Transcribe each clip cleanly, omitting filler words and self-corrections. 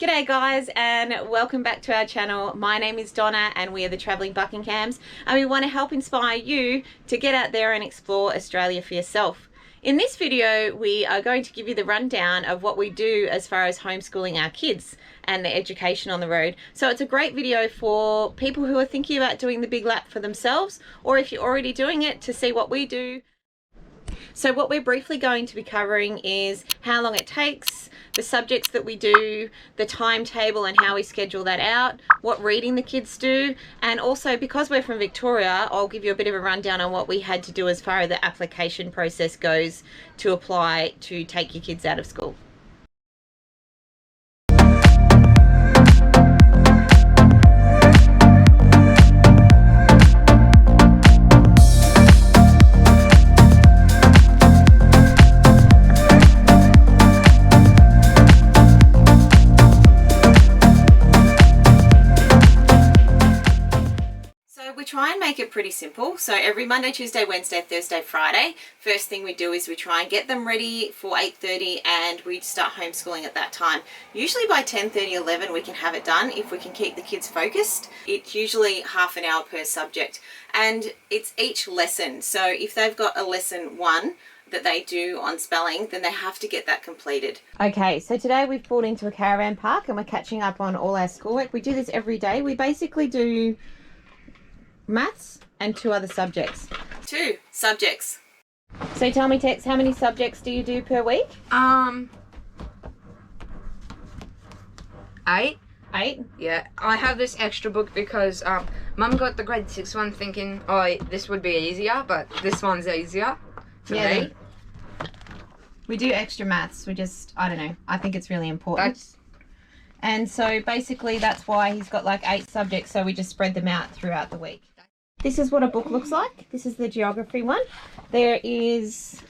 G'day guys, and welcome back to our channel. My name is Donna and we are the Travelling Buckinghams, and we want to help inspire you to get out there and explore Australia for yourself. In this video we are going to give you the rundown of what we do as far as homeschooling our kids and their education on the road. So it's a great video for people who are thinking about doing the big lap for themselves, or if you're already doing it, to see what we do. So what we're briefly going to be covering is how long it takes, the subjects that we do, the timetable and how we schedule that out, what reading the kids do, and also because we're from Victoria, I'll give you a bit of a rundown on what we had to do as far as the application process goes to apply to take your kids out of school. We try and make it pretty simple. So every Monday, Tuesday, Wednesday, Thursday, Friday, first thing we do is we try and get them ready for 8:30 and we start homeschooling at that time. Usually by 10:30, 11 we can have it done if we can keep the kids focused. It's usually half an hour per subject and it's each lesson. So if they've got a lesson 1 that they do on spelling, then they have to get that completed. Okay, so today we've pulled into a caravan park and we're catching up on all our schoolwork. We do this every day. We basically do maths and 2 other subjects. 2 subjects. So tell me, Tex, how many subjects do you do per week? 8. 8? Yeah, I have this extra book because Mum got the grade 6 one thinking, oh, this would be easier, but this one's easier for me. We do extra maths. I don't know, I think it's really important. And so basically that's why he's got like 8 subjects, so we just spread them out throughout the week. This is what a book looks like. This is the geography one. There is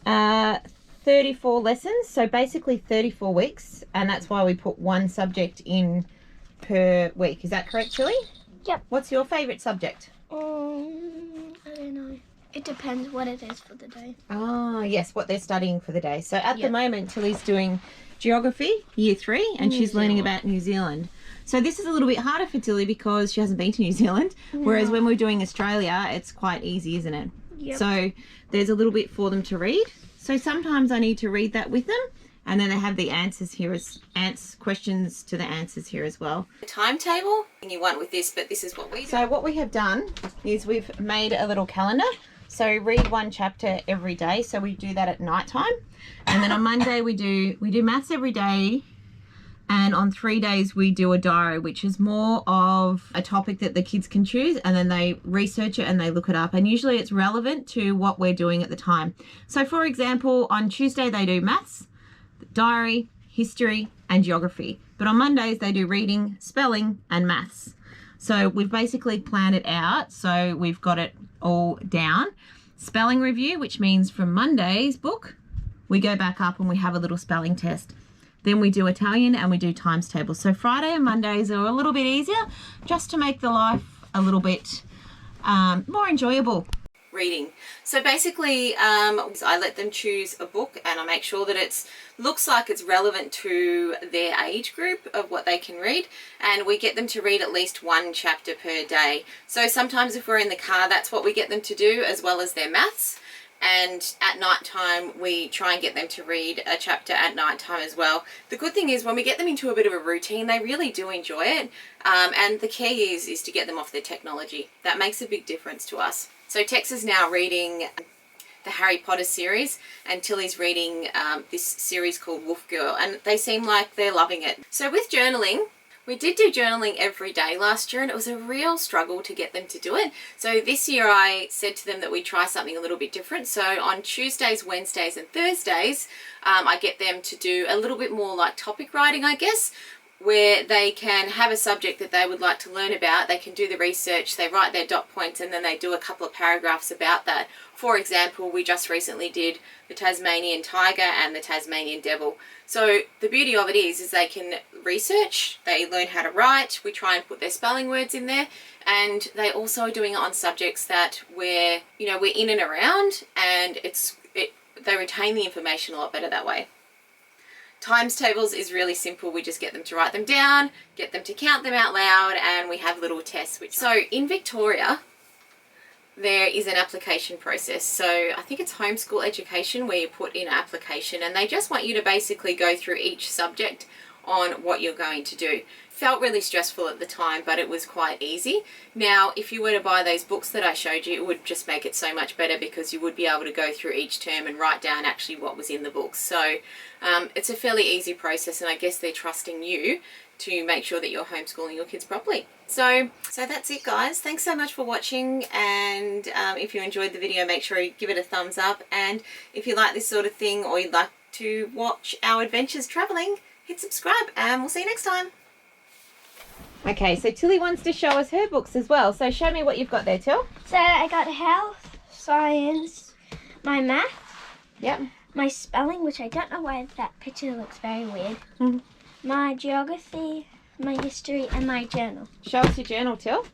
34 lessons, so basically 34 weeks, and that's why we put 1 subject in per week. Is that correct, Tilly? Yep. What's your favourite subject? I don't know. It depends what it is for the day. Ah, yes, what they're studying for the day. So at the moment, Tilly's doing Geography, Year 3, and she's learning about New Zealand. So this is a little bit harder for Tilly because she hasn't been to New Zealand, whereas when we're doing Australia, it's quite easy, isn't it? Yep. So there's a little bit for them to read. So sometimes I need to read that with them, and then they have the answers here as questions to the answers here as well. The timetable, you want with this, but this is what we do. So what we have done is we've made a little calendar. So read 1 chapter every day. So we do that at night time. And then on Monday we do maths every day. And on 3 days we do a diary, which is more of a topic that the kids can choose, and then they research it and they look it up. And usually it's relevant to what we're doing at the time. So for example, on Tuesday they do maths, diary, history and geography. But on Mondays they do reading, spelling and maths. So we've basically planned it out, so we've got it all down. Spelling review, which means from Monday's book, we go back up and we have a little spelling test. Then we do Italian and we do times tables. So Friday and Mondays are a little bit easier, just to make the life a little bit more enjoyable. Reading. So basically I let them choose a book and I make sure that it looks like it's relevant to their age group of what they can read, and we get them to read at least 1 chapter per day. So sometimes if we're in the car, that's what we get them to do, as well as their maths. And at night time we try and get them to read a chapter at night time as well. The good thing is when we get them into a bit of a routine, they really do enjoy it, and the key is to get them off their technology. That makes a big difference to us. So Tex is now reading the Harry Potter series, and Tilly's reading this series called Wolf Girl, and they seem like they're loving it. So with journaling, we did do journaling every day last year, and it was a real struggle to get them to do it. So this year I said to them that we'd try something a little bit different. So on Tuesdays, Wednesdays and Thursdays, I get them to do a little bit more like topic writing, I guess, where they can have a subject that they would like to learn about. They can do the research, they write their dot points, and then they do a couple of paragraphs about that. For example, we just recently did the Tasmanian tiger and the Tasmanian devil. So the beauty of it is they can research, they learn how to write, we try and put their spelling words in there, and they also are doing it on subjects that we're in and around, and they retain the information a lot better that way. Times tables is really simple. We just get them to write them down, get them to count them out loud, and we have little tests. So in Victoria, there is an application process. So I think it's homeschool education where you put in an application, and they just want you to basically go through each subject on what you're going to do. Felt really stressful at the time, but it was quite easy. Now, if you were to buy those books that I showed you, it would just make it so much better because you would be able to go through each term and write down actually what was in the books. So it's a fairly easy process, and I guess they're trusting you to make sure that you're homeschooling your kids properly. So that's it, guys. Thanks so much for watching, and if you enjoyed the video, make sure you give it a thumbs up, and if you like this sort of thing or you'd like to watch our adventures traveling, hit subscribe, and we'll see you next time. Okay, so Tilly wants to show us her books as well. So show me what you've got there, Till. So I got health, science, my math, Yep. my spelling, which I don't know why that picture looks very weird, my geography, my history, and my journal. Show us your journal, Till.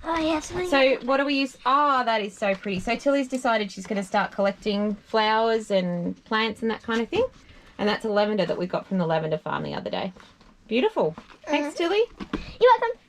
Oh, yes. So what do we use? Oh, that is so pretty. So Tilly's decided she's going to start collecting flowers and plants and that kind of thing. And that's a lavender that we got from the lavender farm the other day. Beautiful. Thanks, Tilly. You're welcome.